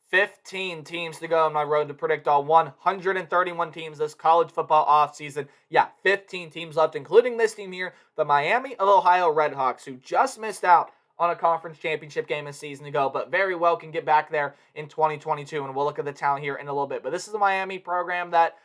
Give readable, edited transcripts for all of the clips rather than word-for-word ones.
15 teams to go on my road to predict all 131 teams this college football offseason. Yeah, 15 teams left, including this team here, the Miami of Ohio Redhawks, who just missed out on a conference championship game a season ago, but very well can get back there in 2022, and we'll look at the talent here in a little bit. But this is a Miami program that,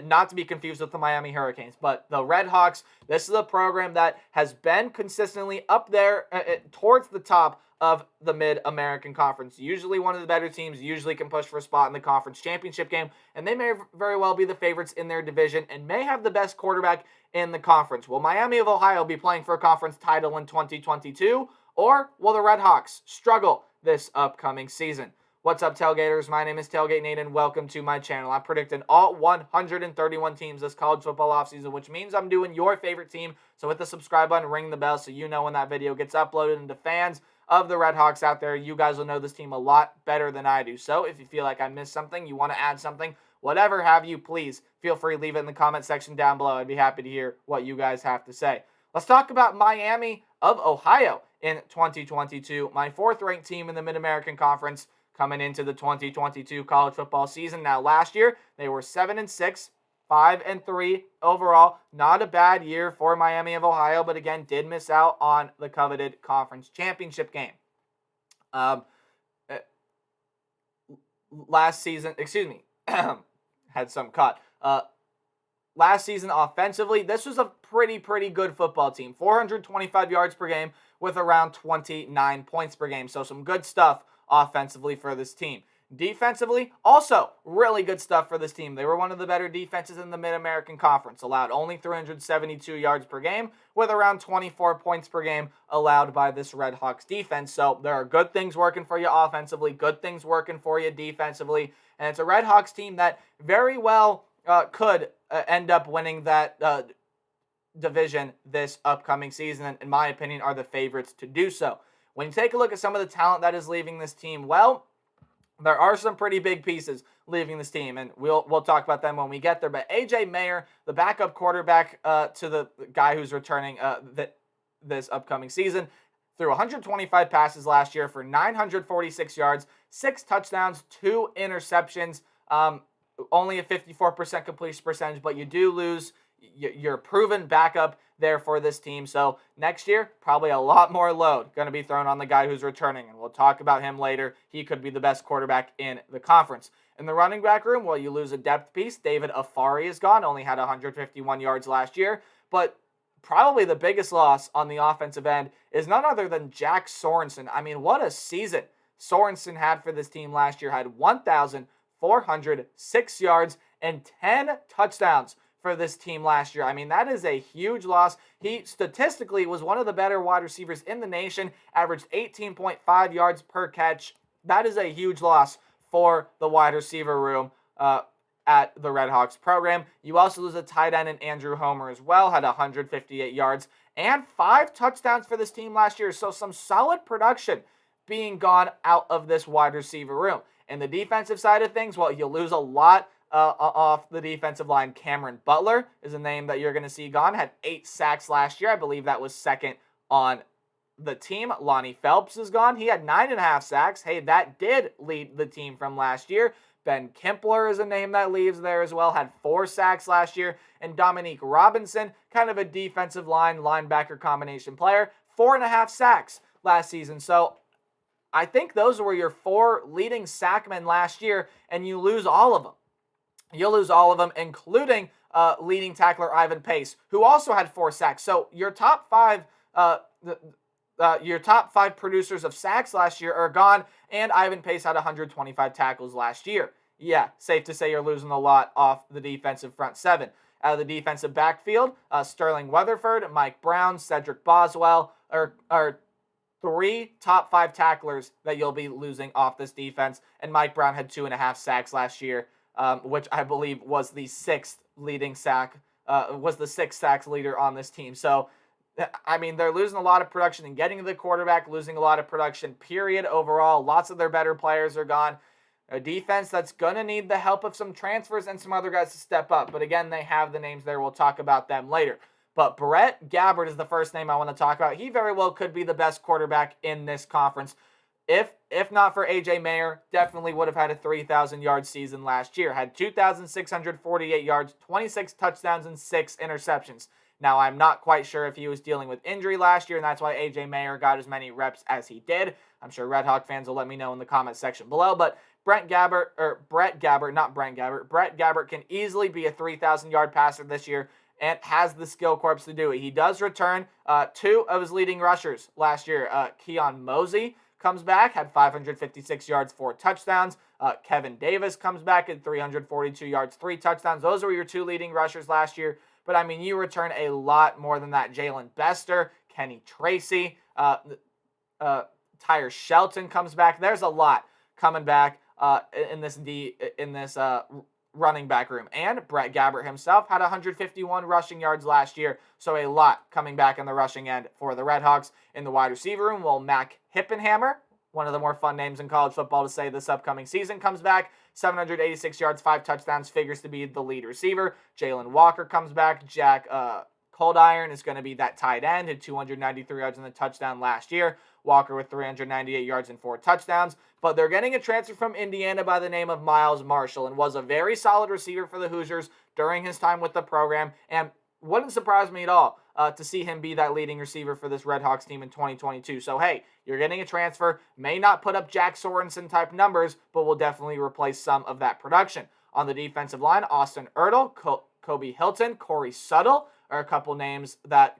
not to be confused with the Miami Hurricanes, but the Redhawks, this is a program that has been consistently up there towards the top of the Mid-American Conference. Usually one of the better teams, usually can push for a spot in the conference championship game, and they may very well be the favorites in their division and may have the best quarterback in the conference. Will Miami of Ohio be playing for a conference title in 2022, or will the Redhawks struggle this upcoming season? What's up, Tailgaters? My name is Tailgate Nate, and welcome to my channel. I'm predicting all 131 teams this college football offseason, which means I'm doing your favorite team. So hit the subscribe button, ring the bell so you know when that video gets uploaded. And to fans of the Redhawks out there, you guys will know this team a lot better than I do. So if you feel like I missed something, you want to add something, whatever have you, please feel free to leave it in the comment section down below. I'd be happy to hear what you guys have to say. Let's talk about Miami of Ohio in 2022, my fourth-ranked team in the Mid-American Conference coming into the 2022 college football season. Now, last year, they were 7-6, 5-3 overall. Not a bad year for Miami of Ohio, but again, did miss out on the coveted conference championship game. Last season, had some cut. Last season, offensively, this was a pretty good football team. 425 yards per game with around 29 points per game. So some good stuff offensively for this team. Defensively, also really good stuff for this team. They were one of the better defenses in the Mid-American Conference, allowed only 372 yards per game with around 24 points per game allowed by this Redhawks defense. So there are good things working for you offensively, good things working for you defensively, and it's a Redhawks team that very well could end up winning that division this upcoming season, and in my opinion are the favorites to do so. When you take a look at some of the talent that is leaving this team, well, there are some pretty big pieces leaving this team, and we'll talk about them when we get there. But A.J. Mayer, the backup quarterback to the guy who's returning this upcoming season, threw 125 passes last year for 946 yards, 6 touchdowns, 2 interceptions, only a 54% completion percentage, but you do lose your proven backup there for this team. So next year, probably a lot more load going to be thrown on the guy who's returning, and we'll talk about him later. He could be the best quarterback in the conference. In the running back room, well, you lose a depth piece. David Afari is gone, only had 151 yards last year, but probably the biggest loss on the offensive end is none other than Jack Sorensen. I mean, what a season Sorensen had for this team last year. Had 1,406 yards and 10 touchdowns for this team last year. I mean, that is a huge loss. He statistically was one of the better wide receivers in the nation, averaged 18.5 yards per catch. That is a huge loss for the wide receiver room at the Redhawks program. You also lose a tight end in Andrew Homer as well, had 158 yards and 5 touchdowns for this team last year. So some solid production being gone out of this wide receiver room. And the defensive side of things, well, you lose a lot off the defensive line. Cameron Butler is a name that you're going to see gone. Had 8 sacks last year. I believe that was second on the team. Lonnie Phelps is gone. He had 9.5 sacks. Hey, that did lead the team from last year. Ben Kimpler is a name that leaves there as well. Had 4 sacks last year. And Dominique Robinson, kind of a defensive linebacker combination player, 4.5 sacks last season. So I think those were your 4 leading sackmen last year, and you lose all of them. You'll lose all of them, including leading tackler Ivan Pace, who also had 4 sacks. So your top 5 producers of sacks last year are gone, and Ivan Pace had 125 tackles last year. Yeah, safe to say you're losing a lot off the defensive front 7. Out of the defensive backfield, Sterling Weatherford, Mike Brown, Cedric Boswell are 3 top 5 tacklers that you'll be losing off this defense, and Mike Brown had 2.5 sacks last year. Which I believe was the 6th sacks leader on this team. So, I mean, they're losing a lot of production and getting to the quarterback, losing a lot of production, period, overall. Lots of their better players are gone. A defense that's going to need the help of some transfers and some other guys to step up. But again, they have the names there. We'll talk about them later. But Brett Gabbert is the first name I want to talk about. He very well could be the best quarterback in this conference. If not for A.J. Mayer, definitely would have had a 3,000-yard season last year. Had 2,648 yards, 26 touchdowns, and 6 interceptions. Now, I'm not quite sure if he was dealing with injury last year, and that's why A.J. Mayer got as many reps as he did. I'm sure Redhawk fans will let me know in the comment section below, but Brett Gabbert can easily be a 3,000-yard passer this year and has the skill corps to do it. He does return 2 of his leading rushers last year. Keon Mosey comes back, had 556 yards, 4 touchdowns. Kevin Davis comes back at 342 yards, 3 touchdowns. Those were your 2 leading rushers last year. But, I mean, you return a lot more than that. Jalen Bester, Kenny Tracy, Tyre Shelton comes back. There's a lot coming back in this running back room. And Brett Gabbert himself had 151 rushing yards last year, so a lot coming back in the rushing end for the Redhawks. In the wide receiver room, well, Mac Hippenhammer, one of the more fun names in college football to say this upcoming season, comes back. 786 yards, 5 touchdowns, figures to be the lead receiver. Jalen Walker comes back. Jack Coldiron is going to be that tight end, had 293 yards and a touchdown last year. Walker with 398 yards and 4 touchdowns. But they're getting a transfer from Indiana by the name of Miles Marshall, and was a very solid receiver for the Hoosiers during his time with the program, and wouldn't surprise me at all to see him be that leading receiver for this Redhawks team in 2022. So, hey, you're getting a transfer. May not put up Jack Sorensen-type numbers, but will definitely replace some of that production. On the defensive line, Austin Ertl, Kobe Hilton, Corey Suttle are a couple names that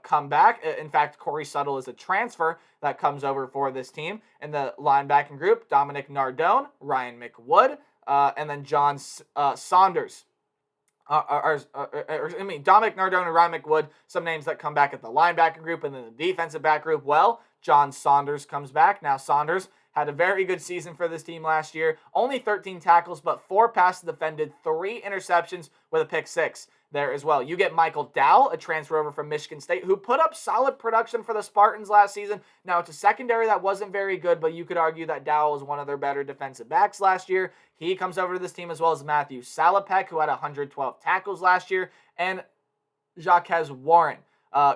come back. In fact, Corey Suttle is a transfer that comes over for this team. In the linebacking group, Dominic Nardone, Ryan McWood, and then John Saunders. Dominic Nardone and Ryan McWood, some names that come back at the linebacker group. And then the defensive back group, well, John Saunders comes back. Now, Saunders had a very good season for this team last year. Only 13 tackles, but 4 passes defended, 3 interceptions with a pick 6 there as well. You get Michael Dowell, a transfer over from Michigan State, who put up solid production for the Spartans last season. Now, it's a secondary that wasn't very good, but you could argue that Dowell was one of their better defensive backs last year. He comes over to this team, as well as Matthew Salopek, who had 112 tackles last year, and Jaquez Warren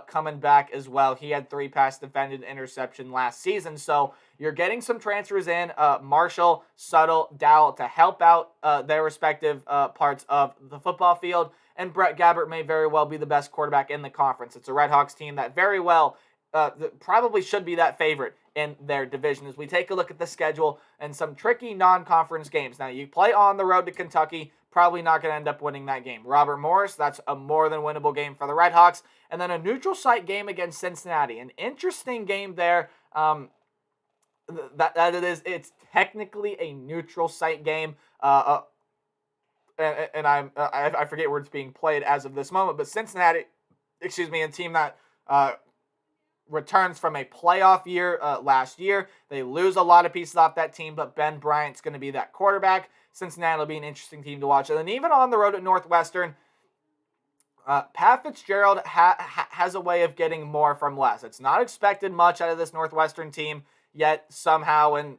coming back as well. He had 3 pass defended interception last season. So you're getting some transfers in, Marshall, Suttle, Dowell, to help out their respective parts of the football field. And Brett Gabbert may very well be the best quarterback in the conference. It's a Redhawks team that very well probably should be that favorite in their division. As we take a look at the schedule and some tricky non-conference games. Now, you play on the road to Kentucky, probably not going to end up winning that game. Robert Morris, that's a more than winnable game for the Redhawks. And then a neutral site game against Cincinnati. An interesting game there. It's technically a neutral site game. I forget where it's being played as of this moment, but Cincinnati, a team that returns from a playoff year last year. They lose a lot of pieces off that team, but Ben Bryant's going to be that quarterback. Cincinnati will be an interesting team to watch. And then even on the road at Northwestern, Pat Fitzgerald has a way of getting more from less. It's not expected much out of this Northwestern team, yet somehow in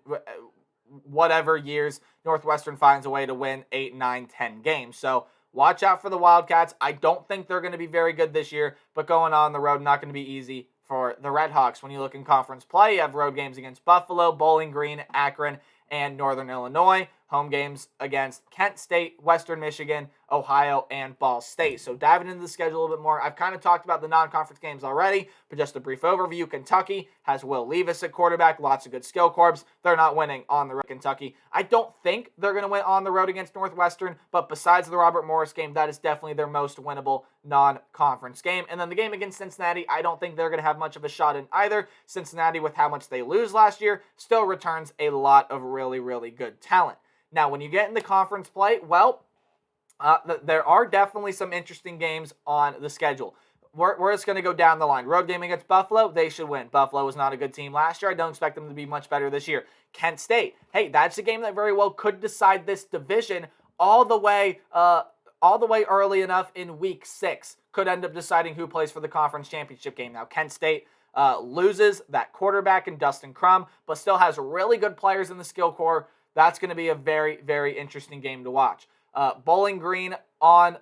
whatever years, Northwestern finds a way to win 8, 9, 10 games. So watch out for the Wildcats. I don't think they're going to be very good this year, but going on the road, not going to be easy for the Redhawks. When you look in conference play, you have road games against Buffalo, Bowling Green, Akron, and Northern Illinois. Home games against Kent State, Western Michigan, Ohio, and Ball State. So diving into the schedule a little bit more, I've kind of talked about the non-conference games already, but just a brief overview. Kentucky has Will Levis at quarterback, lots of good skill corps. They're not winning on the road. Kentucky, I don't think they're going to win on the road against Northwestern, but besides the Robert Morris game, that is definitely their most winnable non-conference game. And then the game against Cincinnati, I don't think they're going to have much of a shot in either. Cincinnati, with how much they lose last year, still returns a lot of really, really good talent. Now, when you get into conference play, well, there are definitely some interesting games on the schedule. We're just going to go down the line. Road game against Buffalo, they should win. Buffalo was not a good team last year. I don't expect them to be much better this year. Kent State, hey, that's a game that very well could decide this division all the way early enough in week 6. Could end up deciding who plays for the conference championship game. Now, Kent State loses that quarterback in Dustin Crum, but still has really good players in the skill core. That's going to be a very, very interesting game to watch. Bowling Green on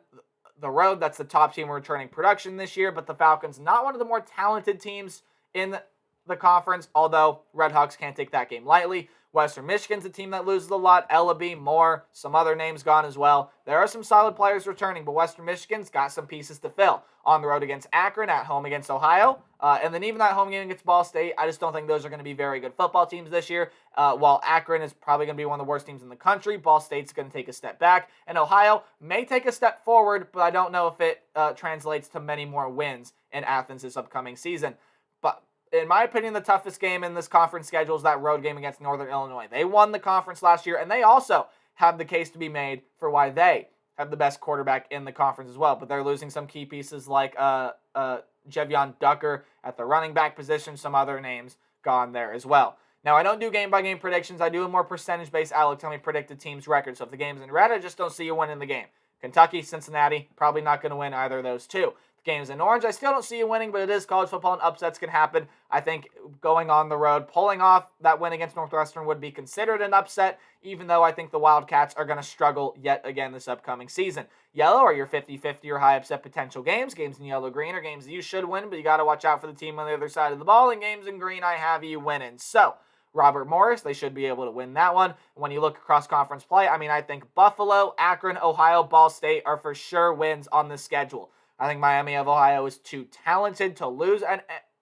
the road, that's the top team returning production this year, but the Falcons, not one of the more talented teams in the conference, although Redhawks can't take that game lightly. Western Michigan's a team that loses a lot. Ellaby, Moore, some other names gone as well. There are some solid players returning, but Western Michigan's got some pieces to fill. On the road against Akron, at home against Ohio, and then even that home game against Ball State, I just don't think those are going to be very good football teams this year. While Akron is probably going to be one of the worst teams in the country, Ball State's going to take a step back, and Ohio may take a step forward, but I don't know if it translates to many more wins in Athens this upcoming season. But in my opinion, the toughest game in this conference schedule is that road game against Northern Illinois. They won the conference last year, and they also have the case to be made for why they have the best quarterback in the conference as well. But they're losing some key pieces like Jevion Ducker at the running back position, some other names gone there as well. Now, I don't do game-by-game predictions. I do a more percentage-based outlook. Tell me predict the team's record. So if the game's in red, I just don't see you winning the game. Kentucky, Cincinnati, probably not going to win either of those two. Games in orange, I still don't see you winning, but it is college football and upsets can happen. I think going on the road, pulling off that win against Northwestern would be considered an upset, even though I think the Wildcats are going to struggle yet again this upcoming season. Yellow are your 50-50 or high upset potential games. Games in yellow-green are games that you should win, but you got to watch out for the team on the other side of the ball, and games in green, I have you winning. So, Robert Morris, they should be able to win that one. When you look across conference play, I think Buffalo, Akron, Ohio, Ball State are for sure wins on this schedule. I think Miami of Ohio is too talented to lose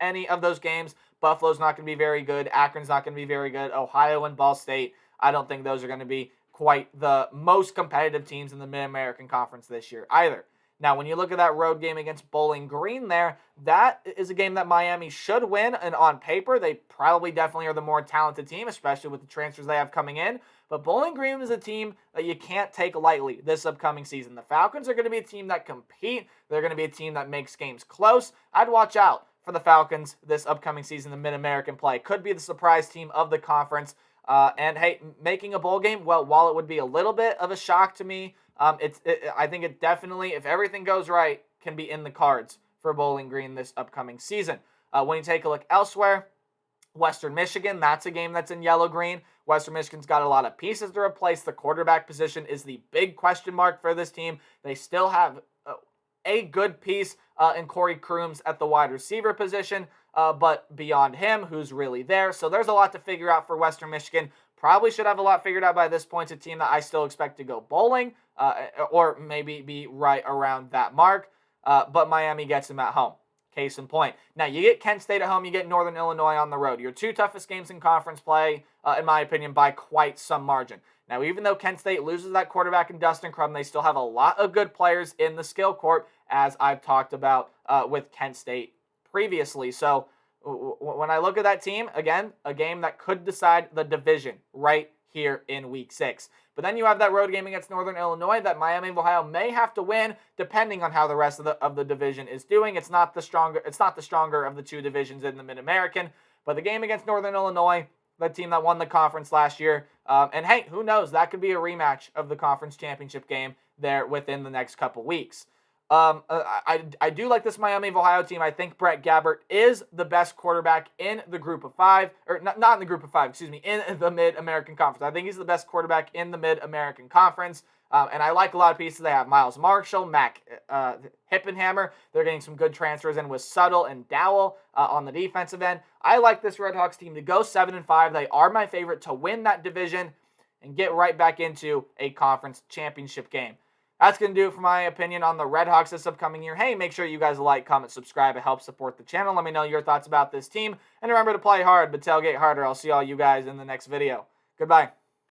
any of those games. Buffalo's not going to be very good. Akron's not going to be very good. Ohio and Ball State, I don't think those are going to be quite the most competitive teams in the Mid-American Conference this year either. Now, when you look at that road game against Bowling Green there, that is a game that Miami should win, and on paper, they probably definitely are the more talented team, especially with the transfers they have coming in. But Bowling Green is a team that you can't take lightly this upcoming season. The Falcons are going to be a team that compete. They're going to be a team that makes games close. I'd watch out for the Falcons this upcoming season in Mid-American play. Could be the surprise team of the conference. And hey, making a bowl game, well, while it would be a little bit of a shock to me, I think it definitely, if everything goes right, can be in the cards for Bowling Green this upcoming season. When you take a look elsewhere, Western Michigan, that's a game that's in yellow-green. Western Michigan's got a lot of pieces to replace. The quarterback position is the big question mark for this team. They still have a good piece in Corey Crooms at the wide receiver position, but beyond him, who's really there? So there's a lot to figure out for Western Michigan. Probably should have a lot figured out by this point. It's a team that I still expect to go bowling, or maybe be right around that mark, but Miami gets them at home. Case in point. Now, you get Kent State at home, you get Northern Illinois on the road. Your two toughest games in conference play, in my opinion, by quite some margin. Now, even though Kent State loses that quarterback in Dustin Crum, they still have a lot of good players in the skill court, as I've talked about with Kent State previously. So, when I look at that team, again, a game that could decide the division right here in Week 6. But then you have that road game against Northern Illinois that Miami of Ohio may have to win, depending on how the rest of the division is doing. It's not the stronger of the two divisions in the Mid-American. But the game against Northern Illinois, the team that won the conference last year, and hey, who knows? That could be a rematch of the conference championship game there within the next couple weeks. I do like this Miami of Ohio team. I think Brett Gabbert is the best quarterback in the group of five, or not in the group of five, excuse me, in the Mid-American Conference. I think he's the best quarterback in the Mid-American Conference, and I like a lot of pieces. They have Miles Marshall, Mac Hippenhammer. They're getting some good transfers in with Suttle and Dowell on the defensive end. I like this Redhawks team to go 7-5. They are my favorite to win that division and get right back into a conference championship game. That's going to do it for my opinion on the Redhawks this upcoming year. Hey, make sure you guys like, comment, subscribe. It helps support the channel. Let me know your thoughts about this team. And remember to play hard, but tailgate harder. I'll see all you guys in the next video. Goodbye.